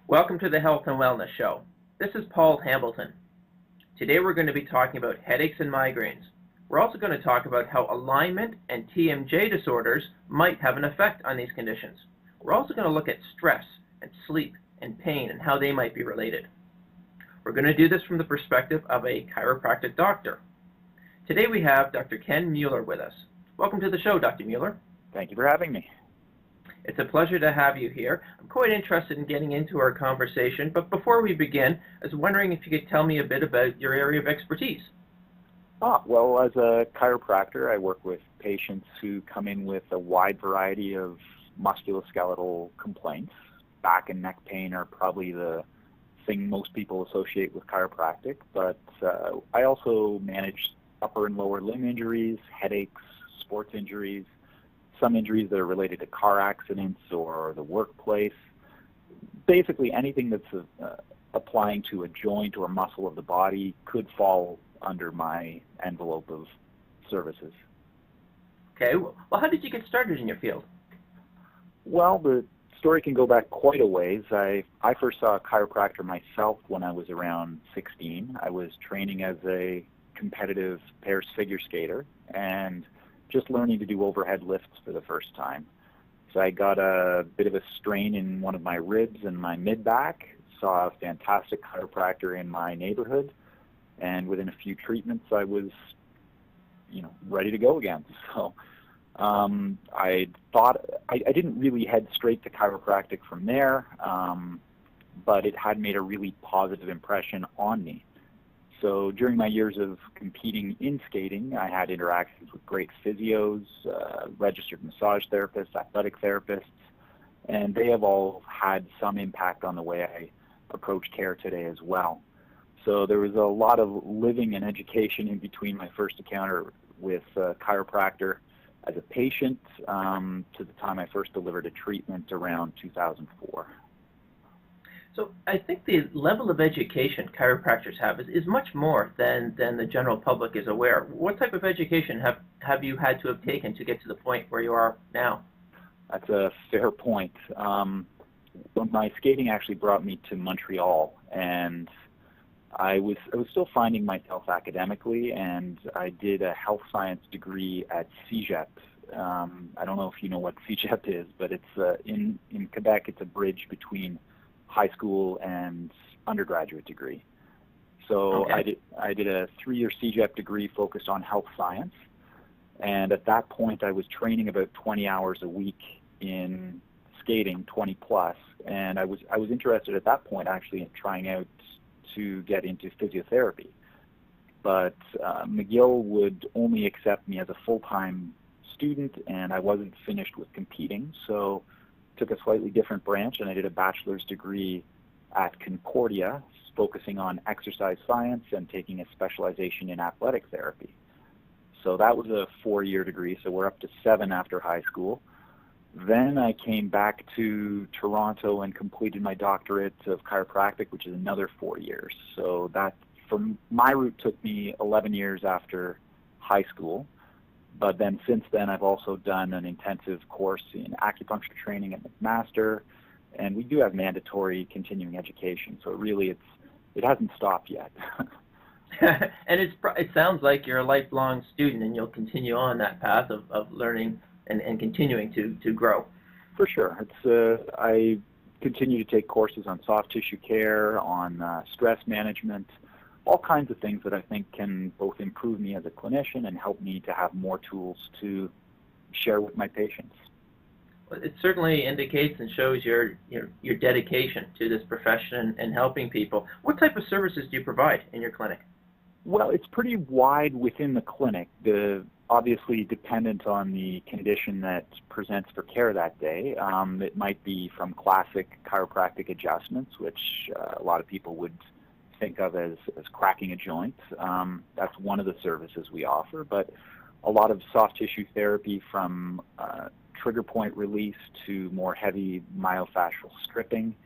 Welcome to the Health and Wellness Show. This is Paul Hambleton. Today we're going to be talking about headaches and migraines. We're also going to talk about how alignment and TMJ disorders might have an effect on these conditions. We're also going to look at stress and sleep and pain and how they might be related. We're going to do this from the perspective of a chiropractic doctor. Today we have Dr. Ken Mueller with us. Welcome to the show, Dr. Mueller. Thank you for having me. It's a pleasure to have you here. I'm quite interested in getting into our conversation, but before we begin, I was wondering if you could tell me a bit about your area of expertise. Well, as a chiropractor, I work with patients who come in with a wide variety of musculoskeletal complaints. Back and neck pain are probably the thing most people associate with chiropractic, but I also manage upper and lower limb injuries, headaches, sports injuries, some injuries that are related to car accidents or the workplace. Basically, anything that's applying to a joint or muscle of the body could fall under my envelope of services. Okay, well, how did you get started in your field? Well, the story can go back quite a ways. I first saw a chiropractor myself when I was around 16. I was training as a competitive pairs figure skater and just learning to do overhead lifts for the first time. So I got a bit of a strain in one of my ribs and my mid-back, saw a fantastic chiropractor in my neighborhood, and within a few treatments I was, ready to go again. So I thought, I didn't really head straight to chiropractic from there, but it had made a really positive impression on me. So during my years of competing in skating, I had interactions with great physios, registered massage therapists, athletic therapists, and they have all had some impact on the way I approach care today as well. So there was a lot of living and education in between my first encounter with a chiropractor as a patient to the time I first delivered a treatment around 2004. So I think the level of education chiropractors have is much more than the general public is aware. What type of education have you had to have taken to get to the point where you are now? That's a fair point. My skating actually brought me to Montreal, and I was still finding myself academically, and I did a health science degree at CEGEP. I don't know if you know what CEGEP is, but it's in Quebec. It's a bridge between high school and undergraduate degree. So okay. I did a 3-year CEGEP degree focused on health science, and at that point I was training about 20 hours a week in skating, 20 plus, and I was interested at that point actually in trying out to get into physiotherapy. But McGill would only accept me as a full-time student, and I wasn't finished with competing, so took a slightly different branch, and I did a bachelor's degree at Concordia, focusing on exercise science and taking a specialization in athletic therapy. So that was a 4-year degree, so we're up to 7 after high school. Then I came back to Toronto and completed my doctorate of chiropractic, which is another 4 years. So that, from my route, took me 11 years after high school. But then since then, I've also done an intensive course in acupuncture training at McMaster, and we do have mandatory continuing education. So really, it hasn't stopped yet. And it sounds like you're a lifelong student, and you'll continue on that path of learning and continuing to grow. For sure. I continue to take courses on soft tissue care, on stress management, all kinds of things that I think can both improve me as a clinician and help me to have more tools to share with my patients. Well, it certainly indicates and shows your dedication to this profession and helping people. What type of services do you provide in your clinic? Well, it's pretty wide within the clinic, obviously dependent on the condition that presents for care that day. It might be from classic chiropractic adjustments, which a lot of people would think of as cracking a joint. That's one of the services we offer, but a lot of soft tissue therapy from trigger point release to more heavy myofascial stripping.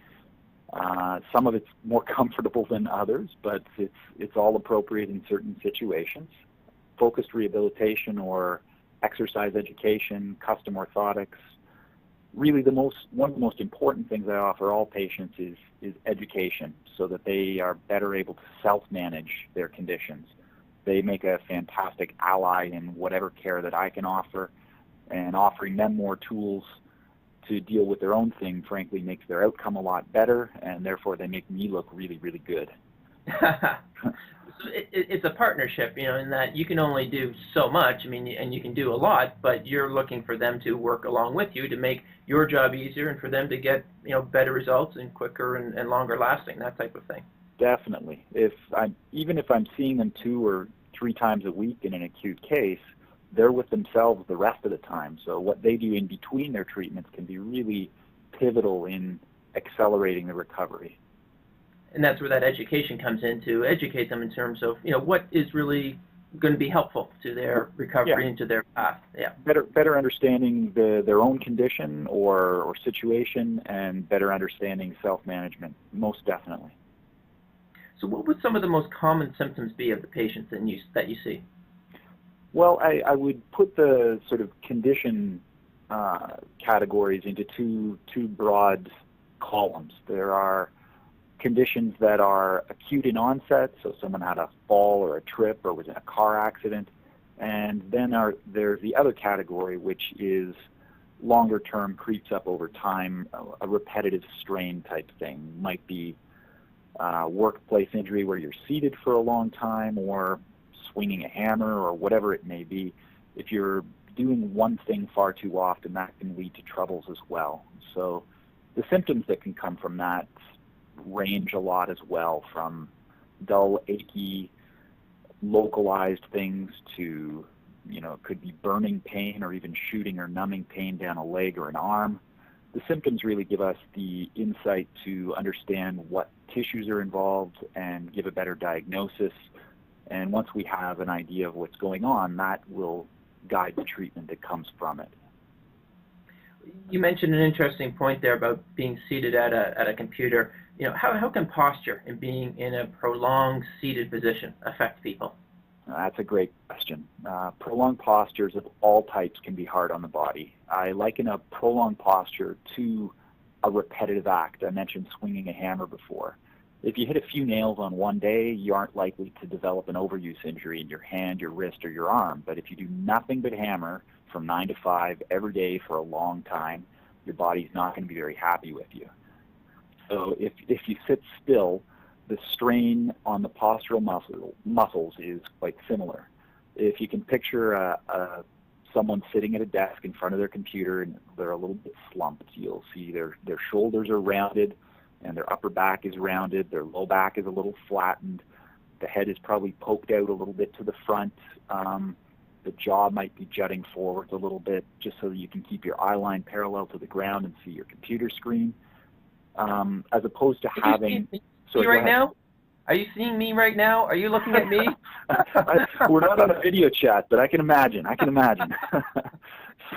Some of it's more comfortable than others, but it's all appropriate in certain situations. Focused rehabilitation or exercise education, custom orthotics, really one of the most important things I offer all patients is education, so that they are better able to self-manage their conditions. They make a fantastic ally in whatever care that I can offer, and offering them more tools to deal with their own thing, frankly, makes their outcome a lot better, and therefore they make me look really, really good. So it's a partnership, in that you can only do so much. I mean, and you can do a lot, but you're looking for them to work along with you to make your job easier and for them to get, better results and quicker and longer lasting, that type of thing. Definitely. Even if I'm seeing them 2 or 3 times a week in an acute case, they're with themselves the rest of the time. So what they do in between their treatments can be really pivotal in accelerating the recovery. And that's where that education comes in, to educate them in terms of, what is really going to be helpful to their recovery and to their path. Yeah. Better understanding their own condition or situation, and better understanding self-management, most definitely. So what would some of the most common symptoms be of the patients that you see? Well, I would put the sort of condition categories into two broad columns. There are conditions that are acute in onset, so someone had a fall or a trip or was in a car accident, and then there's the other category, which is longer term, creeps up over time, a repetitive strain type thing. Might be workplace injury where you're seated for a long time, or swinging a hammer, or whatever it may be. If you're doing one thing far too often, that can lead to troubles as well. So the symptoms that can come from that range a lot as well, from dull, achy, localized things to, it could be burning pain or even shooting or numbing pain down a leg or an arm. The symptoms really give us the insight to understand what tissues are involved and give a better diagnosis. And once we have an idea of what's going on, that will guide the treatment that comes from it. You mentioned an interesting point there about being seated at a computer. How can posture and being in a prolonged seated position affect people? That's a great question. Prolonged postures of all types can be hard on the body. I liken a prolonged posture to a repetitive act. I mentioned swinging a hammer before. If you hit a few nails on one day, you aren't likely to develop an overuse injury in your hand, your wrist, or your arm. But if you do nothing but hammer from 9 to 5 every day for a long time, your body's not going to be very happy with you. So if you sit still, the strain on the postural muscles is quite similar. If you can picture someone sitting at a desk in front of their computer and they're a little bit slumped, you'll see their shoulders are rounded and their upper back is rounded, their low back is a little flattened, the head is probably poked out a little bit to the front, the jaw might be jutting forwards a little bit just so that you can keep your eye line parallel to the ground and see your computer screen, as opposed to having... Sorry, right now? Are you seeing me right now? Are you looking at me? We're not on a video chat, but I can imagine.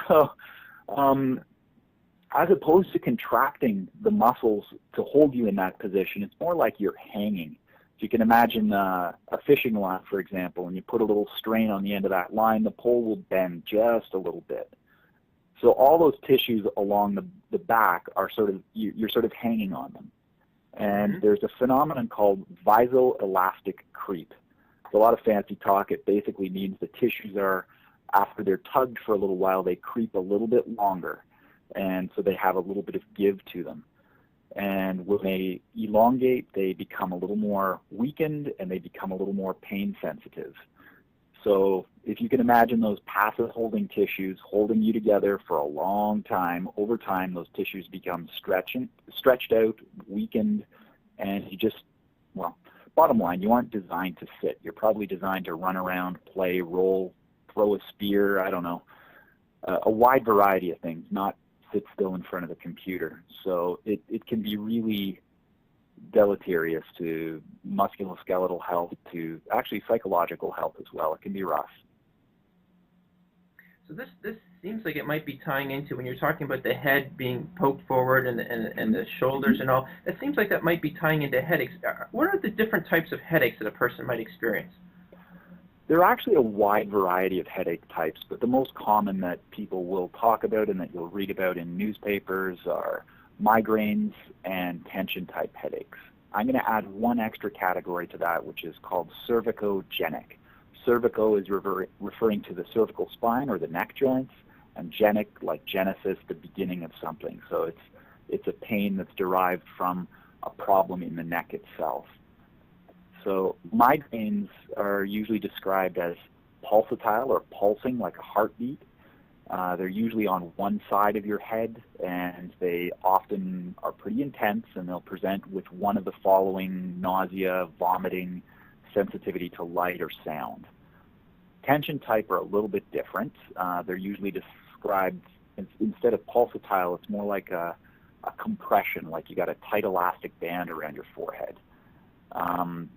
So, as opposed to contracting the muscles to hold you in that position, it's more like you're hanging. So you can imagine a fishing line, for example, and you put a little strain on the end of that line, the pole will bend just a little bit. So all those tissues along the back are you're sort of hanging on them. And there's a phenomenon called visoelastic creep. It's a lot of fancy talk. It basically means the tissues are, after they're tugged for a little while, they creep a little bit longer. And so they have a little bit of give to them. And when they elongate, they become a little more weakened and they become a little more pain sensitive. So if you can imagine those passive holding tissues holding you together for a long time, over time those tissues become stretched out, weakened, and bottom line, you aren't designed to sit. You're probably designed to run around, play, roll, throw a spear, I don't know, a wide variety of things, not sit still in front of the computer. So it can be really deleterious to musculoskeletal health, to actually psychological health as well. It can be rough. So this seems like it might be tying into, when you're talking about the head being poked forward and the shoulders and all, it seems like that might be tying into headaches. What are the different types of headaches that a person might experience? There are actually a wide variety of headache types, but the most common that people will talk about and that you'll read about in newspapers are migraines and tension-type headaches. I'm going to add one extra category to that, which is called cervicogenic. Cervico is referring to the cervical spine or the neck joints, and genic, like genesis, the beginning of something. So it's a pain that's derived from a problem in the neck itself. So migraines are usually described as pulsatile or pulsing, like a heartbeat. They're usually on one side of your head, and they often are pretty intense, and they'll present with one of the following: nausea, vomiting, sensitivity to light or sound. Tension type are a little bit different. They're usually described, instead of pulsatile, it's more like a compression, like you got a tight elastic band around your forehead.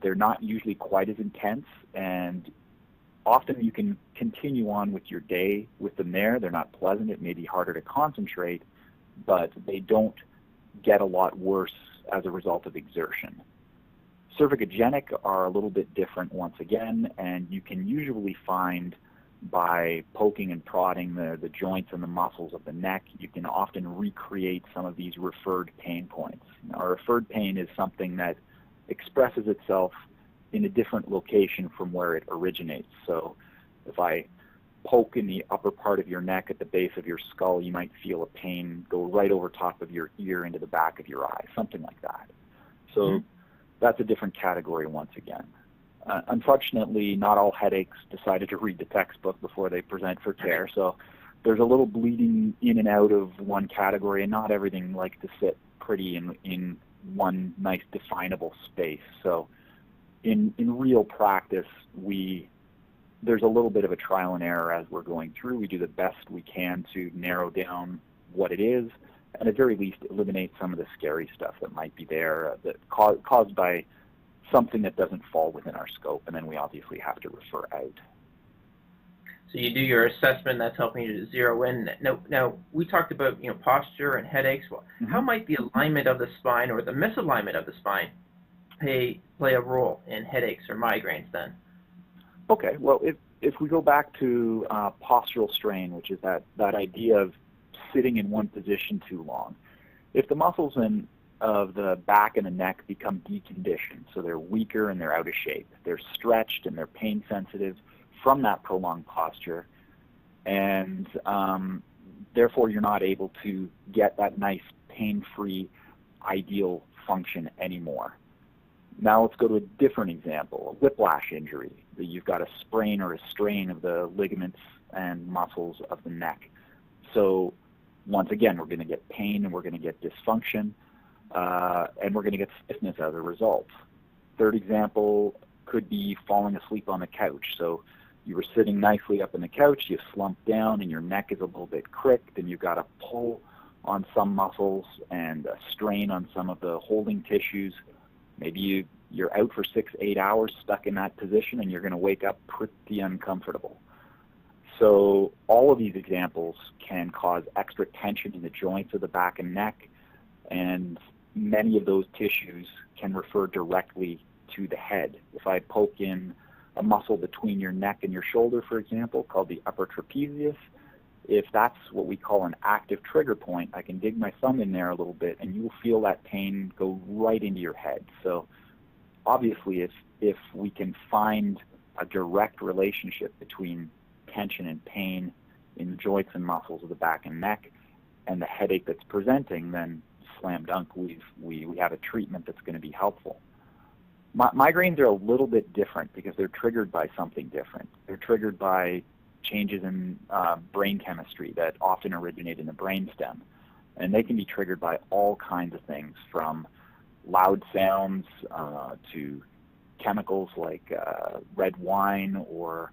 They're not usually quite as intense, and often you can continue on with your day with them there. They're not pleasant. It may be harder to concentrate, but they don't get a lot worse as a result of exertion. Cervicogenic are a little bit different once again, and you can usually find by poking and prodding the joints and the muscles of the neck, you can often recreate some of these referred pain points. Now, a referred pain is something that expresses itself in a different location from where it originates. So if I poke in the upper part of your neck at the base of your skull, you might feel a pain go right over top of your ear into the back of your eye, something like that. So that's a different category once again. Unfortunately, not all headaches decided to read the textbook before they present for care, so there's a little bleeding in and out of one category, and not everything likes to sit pretty in one nice definable space. So in real practice, there's a little bit of a trial and error as we're going through. We do the best we can to narrow down what it is, and at very least eliminate some of the scary stuff that might be there that caused by something that doesn't fall within our scope, and then we obviously have to refer out. So you do your assessment, that's helping you to zero in. Now we talked about posture and headaches. Well, how might the alignment of the spine or the misalignment of the spine play a role in headaches or migraines then? Okay, well, if we go back to postural strain, which is that idea of sitting in one position too long, if the muscles of the back and the neck become deconditioned, so they're weaker and they're out of shape, they're stretched and they're pain sensitive from that prolonged posture, and therefore you're not able to get that nice pain-free ideal function anymore. Now let's go to a different example, a whiplash injury. You've got a sprain or a strain of the ligaments and muscles of the neck. So once again, we're going to get pain and we're going to get dysfunction, and we're going to get stiffness as a result. Third example could be falling asleep on the couch. So you were sitting nicely up in the couch, you slumped down, and your neck is a little bit cricked, and you've got a pull on some muscles and a strain on some of the holding tissues. Maybe you're out for 6-8 hours stuck in that position, and you're going to wake up pretty uncomfortable. So all of these examples can cause extra tension in the joints of the back and neck, and many of those tissues can refer directly to the head. If I poke in a muscle between your neck and your shoulder, for example, called the upper trapezius, if that's what we call an active trigger point, I can dig my thumb in there a little bit and you will feel that pain go right into your head. So obviously if we can find a direct relationship between tension and pain in the joints and muscles of the back and neck and the headache that's presenting, then slam dunk, we have a treatment that's going to be helpful. Migraines are a little bit different because they're triggered by something different. They're triggered by changes in brain chemistry that often originate in the brainstem. And they can be triggered by all kinds of things, from loud sounds to chemicals like red wine, or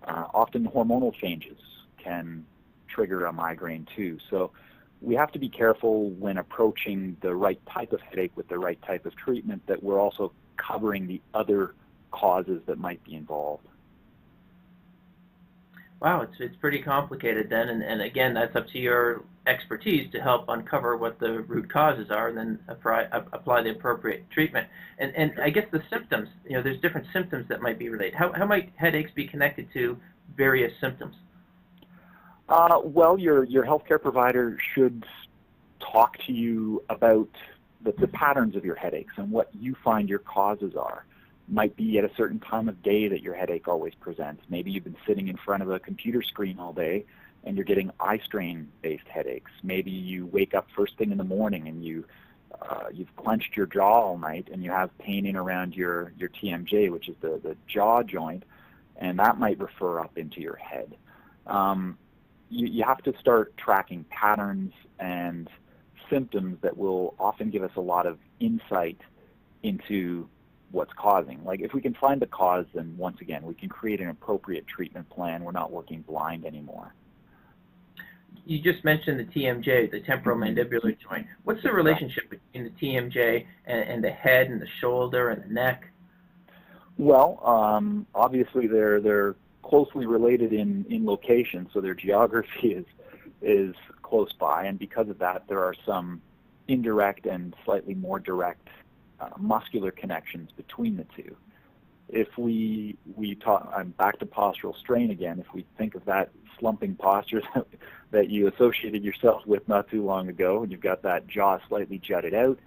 often hormonal changes can trigger a migraine too. So we have to be careful when approaching the right type of headache with the right type of treatment that we're also covering the other causes that might be involved. Wow, it's pretty complicated then, and again, that's up to your expertise to help uncover what the root causes are and then apply the appropriate treatment. And I guess the symptoms, there's different symptoms that might be related. How might headaches be connected to various symptoms? Well, your healthcare provider should talk to you about the patterns of your headaches and what you find your causes are. Might be at a certain time of day that your headache always presents. Maybe you've been sitting in front of a computer screen all day and you're getting eye strain-based headaches. Maybe you wake up first thing in the morning and you've clenched your jaw all night and you have pain in around your TMJ, which is the jaw joint, and that might refer up into your head. You have to start tracking patterns and symptoms that will often give us a lot of insight into what's causing. Like if we can find the cause, then once again, we can create an appropriate treatment plan. We're not working blind anymore. You just mentioned the TMJ, the temporomandibular joint. What's the relationship between the TMJ and the head and the shoulder and the neck? Well, obviously they're closely related in location, so their geography is close by, and because of that, there are some indirect and slightly more direct muscular connections between the two. If we talk, I'm back to postural strain again. If we think of that slumping posture that you associated yourself with not too long ago, and you've got that jaw slightly jutted out,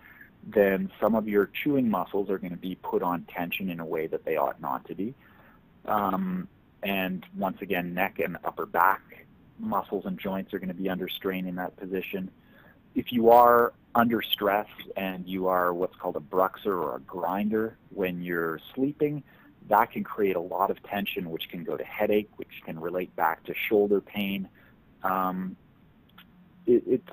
then some of your chewing muscles are going to be put on tension in a way that they ought not to be. And once again, neck and upper back muscles and joints are going to be under strain in that position. If you are under stress and you are what's called a bruxer or a grinder when you're sleeping, that can create a lot of tension, which can go to headache, which can relate back to shoulder pain. It's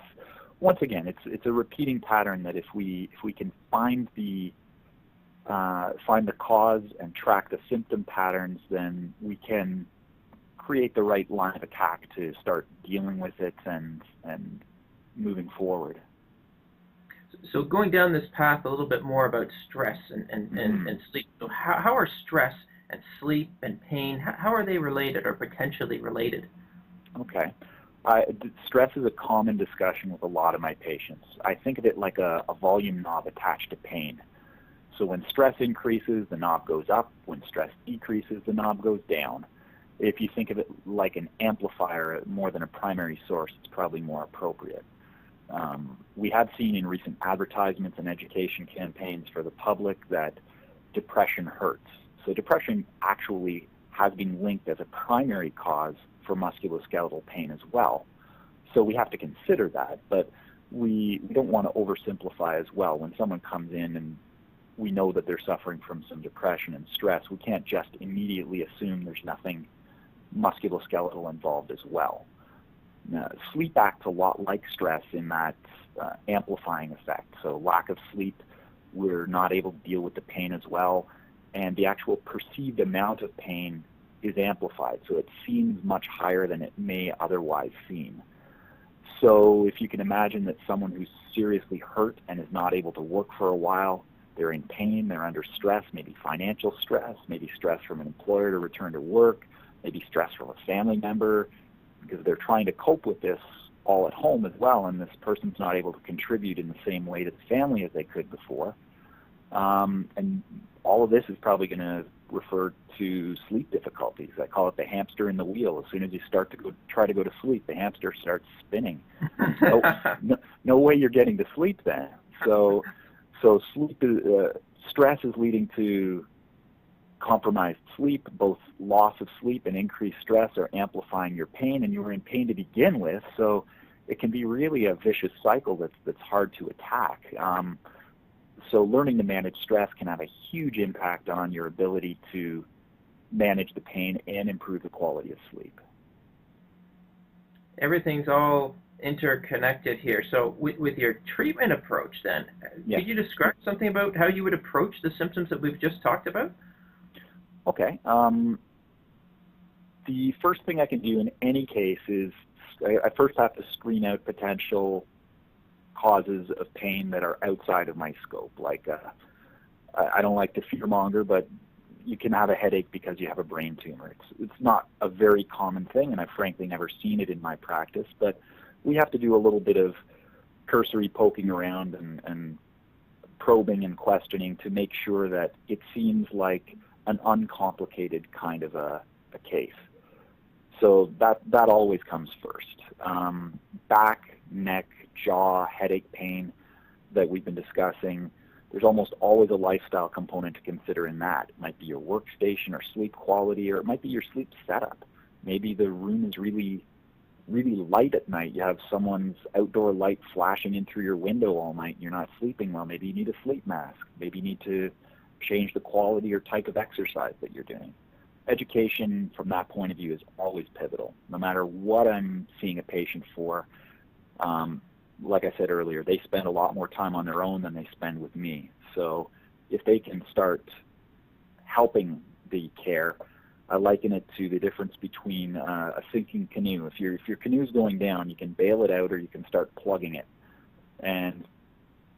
once again, it's a repeating pattern that if we can find the cause and track the symptom patterns, then we can create the right line of attack to start dealing with it and moving forward. So going down this path a little bit more about stress and sleep. So how are stress and sleep and pain, how are they related or potentially related? Okay. Stress is a common discussion with a lot of my patients. I think of it like a volume knob attached to pain. So when stress increases, the knob goes up. When stress decreases, the knob goes down. If you think of it like an amplifier more than a primary source, it's probably more appropriate. We have seen in recent advertisements and education campaigns for the public that depression hurts. So depression actually has been linked as a primary cause for musculoskeletal pain as well. So we have to consider that, but we don't want to oversimplify as well. When someone comes in and we know that they're suffering from some depression and stress, we can't just immediately assume there's nothing musculoskeletal involved as well. Now, sleep acts a lot like stress in that amplifying effect. So lack of sleep, we're not able to deal with the pain as well, and the actual perceived amount of pain is amplified, so it seems much higher than it may otherwise seem. So if you can imagine that someone who's seriously hurt and is not able to work for a while, they're in pain, they're under stress, maybe financial stress, maybe stress from an employer to return to work, maybe stress from a family member, because they're trying to cope with this all at home as well, and this person's not able to contribute in the same way to the family as they could before. And all of this is probably going to refer to sleep difficulties. I call it the hamster in the wheel. As soon as you start to try to go to sleep, the hamster starts spinning. No way you're getting to sleep then. So sleep stress is leading to compromised sleep. Both loss of sleep and increased stress are amplifying your pain, and you were in pain to begin with, so it can be really a vicious cycle that's hard to attack. So learning to manage stress can have a huge impact on your ability to manage the pain and improve the quality of sleep. Everything's all interconnected here. So with your treatment approach then, yes. Could you describe something about how you would approach the symptoms that we've just talked about? Okay. The first thing I can do in any case is I first have to screen out potential causes of pain that are outside of my scope. Like, I don't like to fearmonger, but you can have a headache because you have a brain tumor. It's not a very common thing, and I've frankly never seen it in my practice, but we have to do a little bit of cursory poking around and probing and questioning to make sure that it seems like an uncomplicated kind of a case. So that always comes first. Back, neck, jaw, headache pain that we've been discussing, there's almost always a lifestyle component to consider in that. It might be your workstation or sleep quality, or it might be your sleep setup. Maybe the room is really light at night. You have someone's outdoor light flashing in through your window all night and you're not sleeping well. Maybe you need a sleep mask. Maybe you need to change the quality or type of exercise that you're doing. Education from that point of view is always pivotal. No matter what I'm seeing a patient for, like I said earlier, they spend a lot more time on their own than they spend with me. So if they can start helping the care, I liken it to the difference between a sinking canoe. If your canoe is going down, you can bail it out or you can start plugging it. And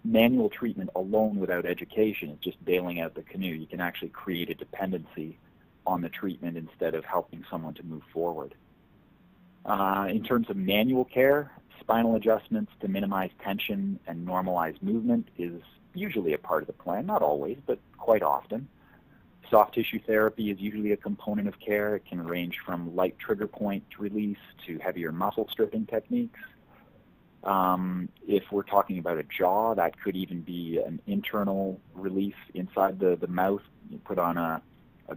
manual treatment alone without education is just bailing out the canoe. You can actually create a dependency on the treatment instead of helping someone to move forward. In terms of manual care, spinal adjustments to minimize tension and normalize movement is usually a part of the plan, not always, but quite often. Soft tissue therapy is usually a component of care. It can range from light trigger point release to heavier muscle stripping techniques. If we're talking about a jaw, that could even be an internal release inside the mouth. You put on a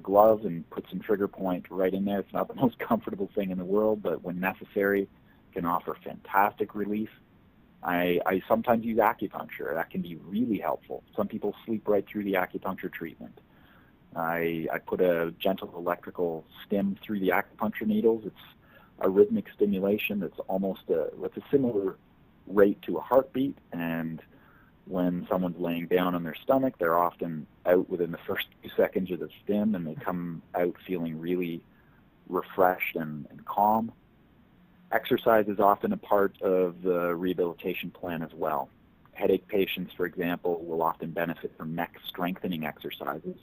glove and put some trigger point right in there. It's not the most comfortable thing in the world, but when necessary, can offer fantastic relief. I sometimes use acupuncture. That can be really helpful. Some people sleep right through the acupuncture treatment. I put a gentle electrical stim through the acupuncture needles. It's a rhythmic stimulation that's almost with a similar rate to a heartbeat, and when someone's laying down on their stomach, they're often out within the first few seconds of the stim, and they come out feeling really refreshed and calm. Exercise is often a part of the rehabilitation plan as well. Headache patients, for example, will often benefit from neck strengthening exercises,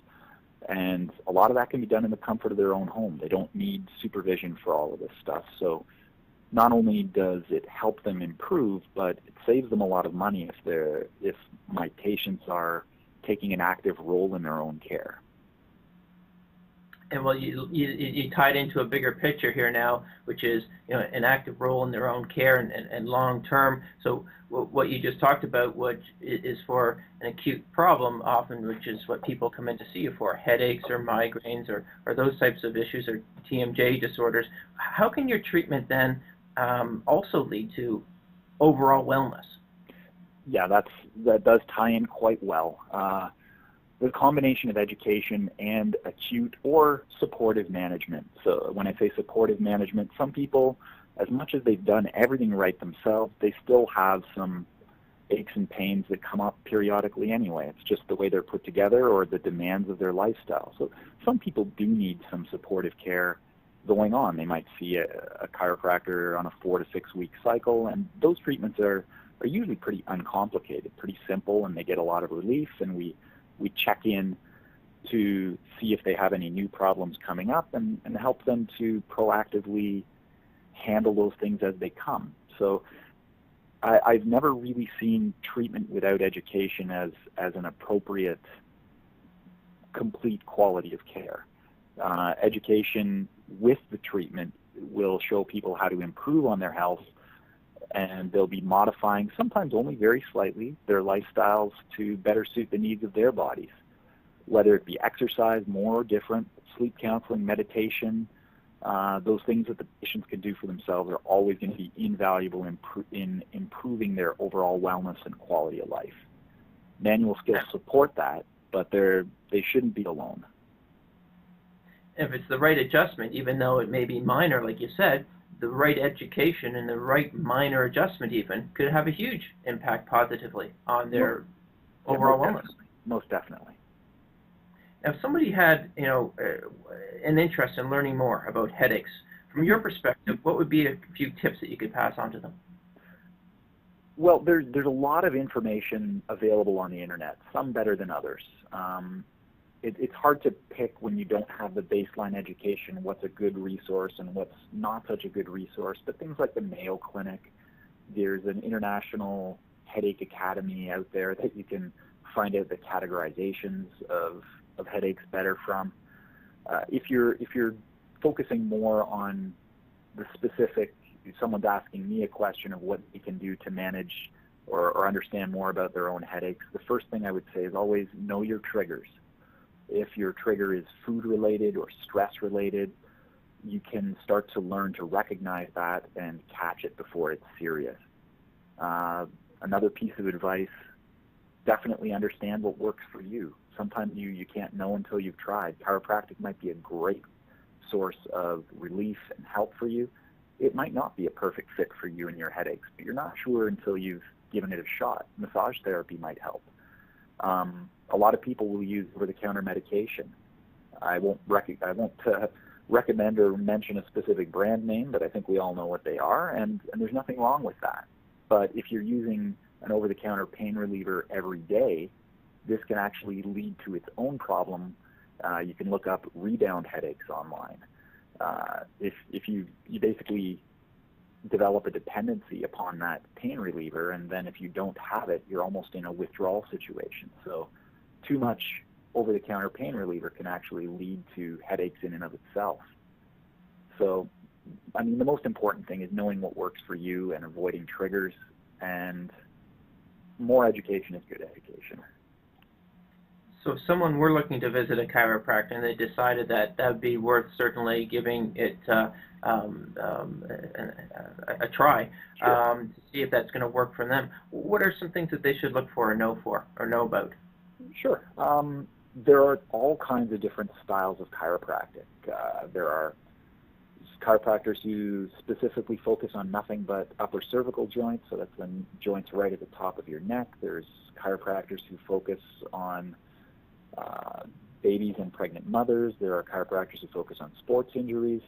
and a lot of that can be done in the comfort of their own home. They don't need supervision for all of this stuff. So not only does it help them improve, but it saves them a lot of money if my patients are taking an active role in their own care. And well, you tied into a bigger picture here now, which is an active role in their own care and long term. So what you just talked about, which is for an acute problem often, which is what people come in to see you for, headaches or migraines or those types of issues or TMJ disorders. How can your treatment then also lead to overall wellness? Yeah, that does tie in quite well. The combination of education and acute or supportive management. So when I say supportive management, some people, as much as they've done everything right themselves, they still have some aches and pains that come up periodically anyway. It's just the way they're put together or the demands of their lifestyle. So some people do need some supportive care going on. They might see a chiropractor on a 4 to 6 week cycle, and those treatments are usually pretty uncomplicated, pretty simple, and they get a lot of relief, and we check in to see if they have any new problems coming up and help them to proactively handle those things as they come. So I've never really seen treatment without education as an appropriate, complete quality of care. Education with the treatment will show people how to improve on their health, and they'll be modifying, sometimes only very slightly, their lifestyles to better suit the needs of their bodies, whether it be exercise, more or different, sleep counseling, meditation. Those things that the patients can do for themselves are always going to be invaluable in improving their overall wellness and quality of life. Manual skills support that, but they shouldn't be alone. If it's the right adjustment, even though it may be minor, like you said, the right education and the right minor adjustment even could have a huge impact positively on their overall wellness. Most definitely. Now, if somebody had, an interest in learning more about headaches, from your perspective, what would be a few tips that you could pass on to them? Well, there's a lot of information available on the internet, some better than others. It's hard to pick when you don't have the baseline education what's a good resource and what's not such a good resource, but things like the Mayo Clinic, There's an international headache academy out there that you can find out the categorizations of headaches better from. If you're focusing more on the specific, someone's asking me a question of what they can do to manage or understand more about their own headaches, the first thing I would say is always know your triggers. If your trigger is food-related or stress-related, you can start to learn to recognize that and catch it before it's serious. Another piece of advice, definitely understand what works for you. Sometimes you can't know until you've tried. Chiropractic might be a great source of relief and help for you. It might not be a perfect fit for you and your headaches, but you're not sure until you've given it a shot. Massage therapy might help. A lot of people will use over-the-counter medication. I won't recommend or mention a specific brand name, but I think we all know what they are, and there's nothing wrong with that. But if you're using an over-the-counter pain reliever every day, this can actually lead to its own problem. You can look up rebound headaches online. If you basically develop a dependency upon that pain reliever, and then if you don't have it, you're almost in a withdrawal situation. So too much over-the-counter pain reliever can actually lead to headaches in and of itself. So, I mean, the most important thing is knowing what works for you and avoiding triggers, and more education is good education. So if someone were looking to visit a chiropractor and they decided that would be worth certainly giving it a try, Sure. to see if that's going to work for them, what are some things that they should look for or know about? Sure. There are all kinds of different styles of chiropractic. There are chiropractors who specifically focus on nothing but upper cervical joints, so that's the joints right at the top of your neck. There's chiropractors who focus on babies and pregnant mothers. There are chiropractors who focus on sports injuries.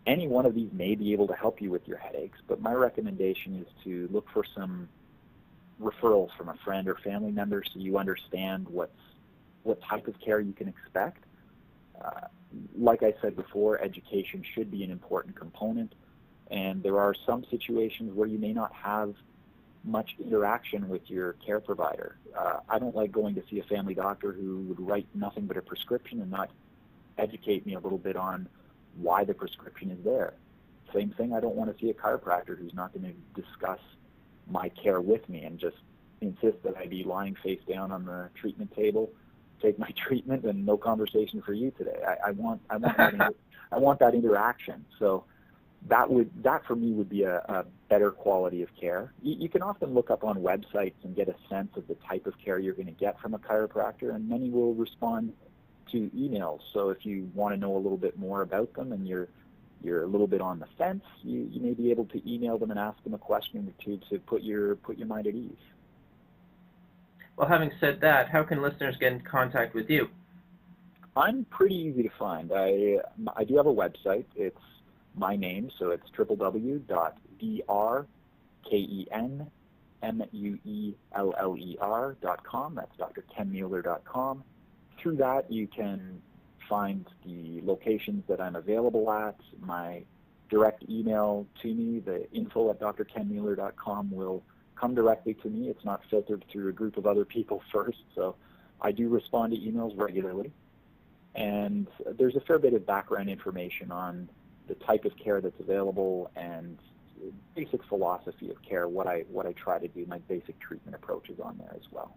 Any one of these may be able to help you with your headaches, but my recommendation is to look for some referrals from a friend or family member so you understand what type of care you can expect. Like I said before, education should be an important component, and there are some situations where you may not have much interaction with your care provider. I don't like going to see a family doctor who would write nothing but a prescription and not educate me a little bit on why the prescription is there. Same thing, I don't want to see a chiropractor who's not going to discuss my care with me and just insist that I be lying face down on the treatment table, take my treatment, and no conversation for you today. I want that interaction. So that for me would be a better quality of care. You can often look up on websites and get a sense of the type of care you're going to get from a chiropractor, and many will respond to emails. So if you want to know a little bit more about them and you're a little bit on the fence, you may be able to email them and ask them a question or two to put your mind at ease. Well, having said that, how can listeners get in contact with you? I'm pretty easy to find. I do have a website. It's my name, so it's www.drkenmueller.com. That's drkenmueller.com. Through that, you can find the locations that I'm available at. My direct email to me, the info@drkenmueller.com, will come directly to me. It's not filtered through a group of other people first, so I do respond to emails regularly. And there's a fair bit of background information on the type of care that's available and basic philosophy of care, what I try to do, my basic treatment approaches on there as well.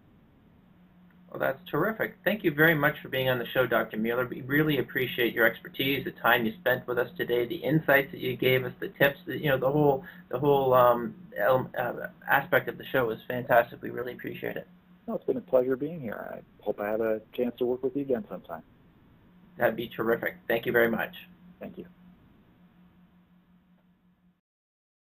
Well, that's terrific. Thank you very much for being on the show, Dr. Mueller. We really appreciate your expertise, the time you spent with us today, the insights that you gave us, the tips, the whole aspect of the show was fantastic. We really appreciate it. Well, it's been a pleasure being here. I hope I have a chance to work with you again sometime. That'd be terrific. Thank you very much. Thank you.